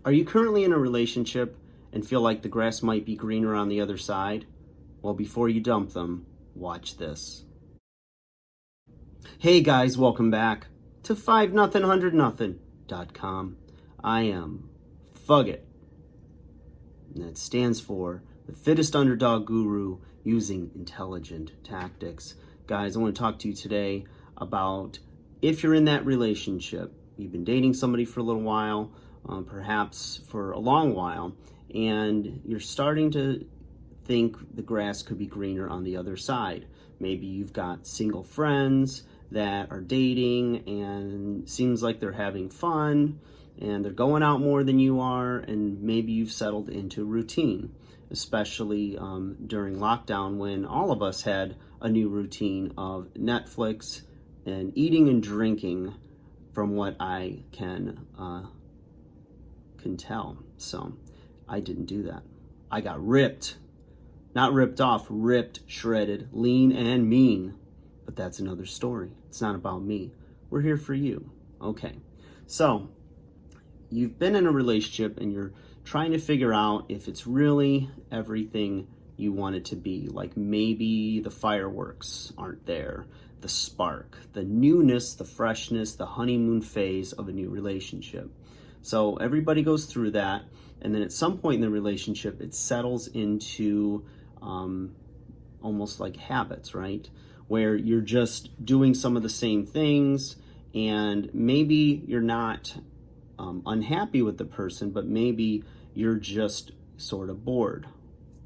Are you currently in a relationship and feel like the grass might be greener on the other side? Well, before you dump them, watch this. Hey guys, welcome back to 5 nothing 100 nothing.com. I am Fugget, and that stands for the fittest underdog guru using intelligent tactics. Guys, I want to talk to you today about if you're in that relationship, you've been dating somebody for a little while, perhaps for a long while, and you're starting to think the grass could be greener on the other side. Maybe you've got single friends that are dating and seems like they're having fun and they're going out more than you are, and maybe you've settled into routine, especially during lockdown when all of us had a new routine of Netflix and eating and drinking, from what I can tell. So I didn't do that. I got ripped. Not ripped off, ripped, shredded, lean and mean. But that's another story. It's not about me. We're here for you. Okay. So you've been in a relationship and you're trying to figure out if it's really everything you want it to be. Like maybe the fireworks aren't there, the spark, the newness, the freshness, the honeymoon phase of a new relationship. So everybody goes through that. And then at some point in the relationship, it settles into almost like habits, right? Where you're just doing some of the same things, and maybe you're not unhappy with the person, but maybe you're just sort of bored.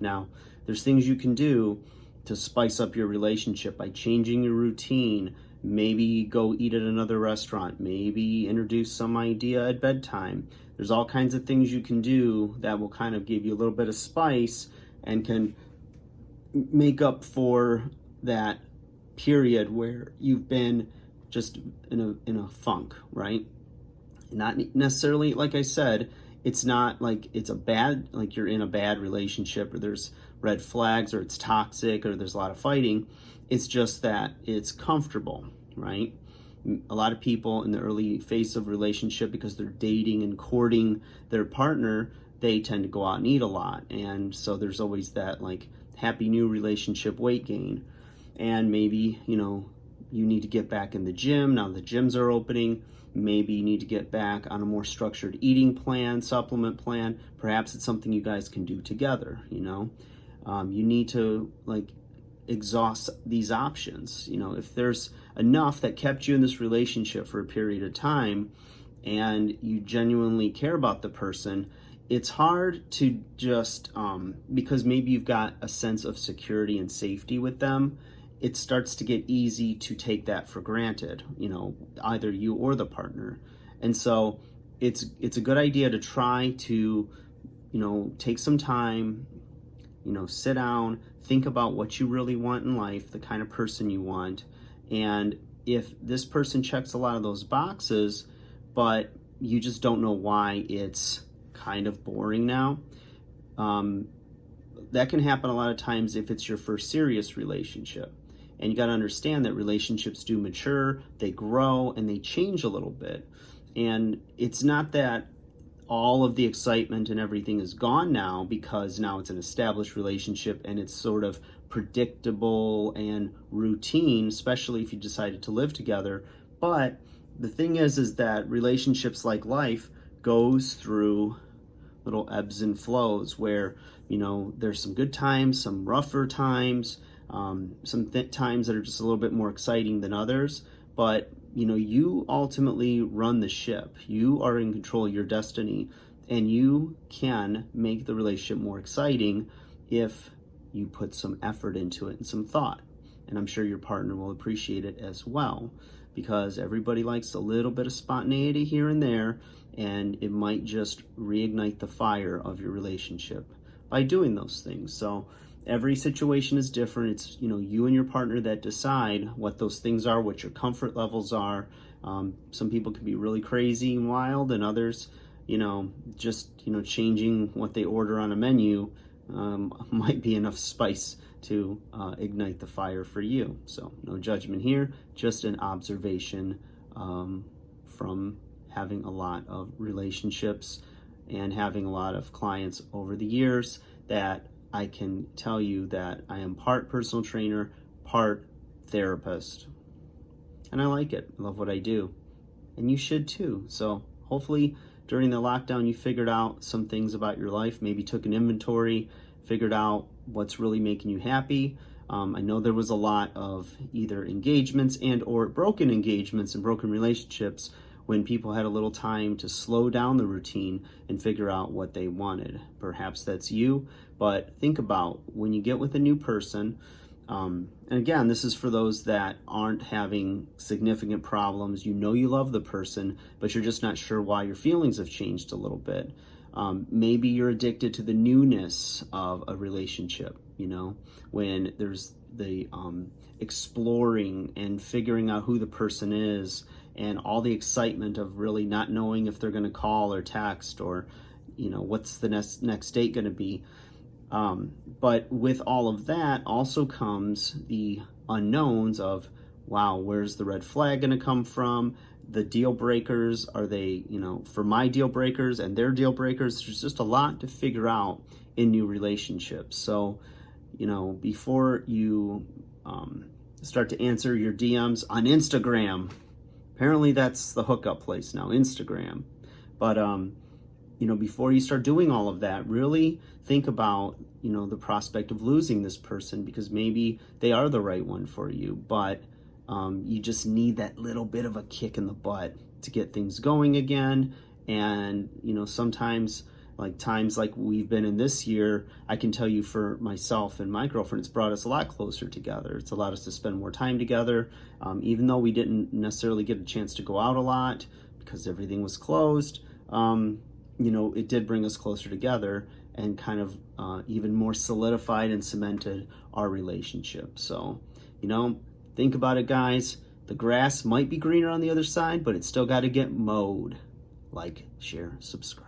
Now, there's things you can do to spice up your relationship by changing your routine. Maybe go eat at another restaurant, maybe introduce some idea at bedtime. There's all kinds of things you can do that will kind of give you a little bit of spice and can make up for that period where you've been just in a funk, right? Not necessarily, like I said, it's not like it's a bad, like you're in a bad relationship or there's red flags or it's toxic or there's a lot of fighting. It's just that it's comfortable, right? A lot of people in the early phase of relationship, because they're dating and courting their partner, they tend to go out and eat a lot. And so there's always that like happy new relationship weight gain. And maybe, you need to get back in the gym. Now the gyms are opening. Maybe you need to get back on a more structured eating plan, supplement plan. Perhaps it's something you guys can do together, You need to like exhaust these options. If there's enough that kept you in this relationship for a period of time and you genuinely care about the person, it's hard to just, because maybe you've got a sense of security and safety with them, it starts to get easy to take that for granted, either you or the partner. And so it's a good idea to try to, take some time, sit down, think about what you really want in life, the kind of person you want. And if this person checks a lot of those boxes, but you just don't know why it's kind of boring now, that can happen a lot of times if it's your first serious relationship. And you got to understand that relationships do mature, they grow, and they change a little bit. And it's not that all of the excitement and everything is gone now, because now it's an established relationship and it's sort of predictable and routine, especially if you decided to live together. But the thing is that relationships, like life, goes through little ebbs and flows where, there's some good times, some rougher times, some times that are just a little bit more exciting than others. But you ultimately run the ship. You are in control of your destiny, and you can make the relationship more exciting if you put some effort into it and some thought. And I'm sure your partner will appreciate it as well, because everybody likes a little bit of spontaneity here and there, and it might just reignite the fire of your relationship by doing those things. So every situation is different. It's, you and your partner that decide what those things are, what your comfort levels are. Some people can be really crazy and wild, and others, just, changing what they order on a menu might be enough spice to ignite the fire for you. So no judgment here, just an observation from having a lot of relationships and having a lot of clients over the years, that I can tell you that I am part personal trainer, part therapist. And I like it. I love what I do. And you should too. So hopefully during the lockdown you figured out some things about your life, maybe took an inventory, figured out what's really making you happy. I know there was a lot of either engagements and or broken engagements and broken relationships when people had a little time to slow down the routine and figure out what they wanted. Perhaps that's you, but think about when you get with a new person. And again, this is for those that aren't having significant problems. You know you love the person, but you're just not sure why your feelings have changed a little bit. Maybe you're addicted to the newness of a relationship, you know, when there's the exploring and figuring out who the person is and all the excitement of really not knowing if they're going to call or text or, you know, what's the next date going to be. But with all of that also comes the unknowns of, wow, where's the red flag going to come from? The deal breakers, are they, you know, for my deal breakers and their deal breakers? There's just a lot to figure out in new relationships. So, you know, before you start to answer your DMs on Instagram, apparently that's the hookup place now, Instagram. But, you know, before you start doing all of that, really think about, you know, the prospect of losing this person, because maybe they are the right one for you, but you just need that little bit of a kick in the butt to get things going again. And, you know, sometimes, like times like we've been in this year, I can tell you for myself and my girlfriend, it's brought us a lot closer together. It's allowed us to spend more time together, even though we didn't necessarily get a chance to go out a lot because everything was closed. You know, it did bring us closer together and kind of even more solidified and cemented our relationship. So, you know, think about it, guys. The grass might be greener on the other side, but it's still got to get mowed. Like, share, subscribe.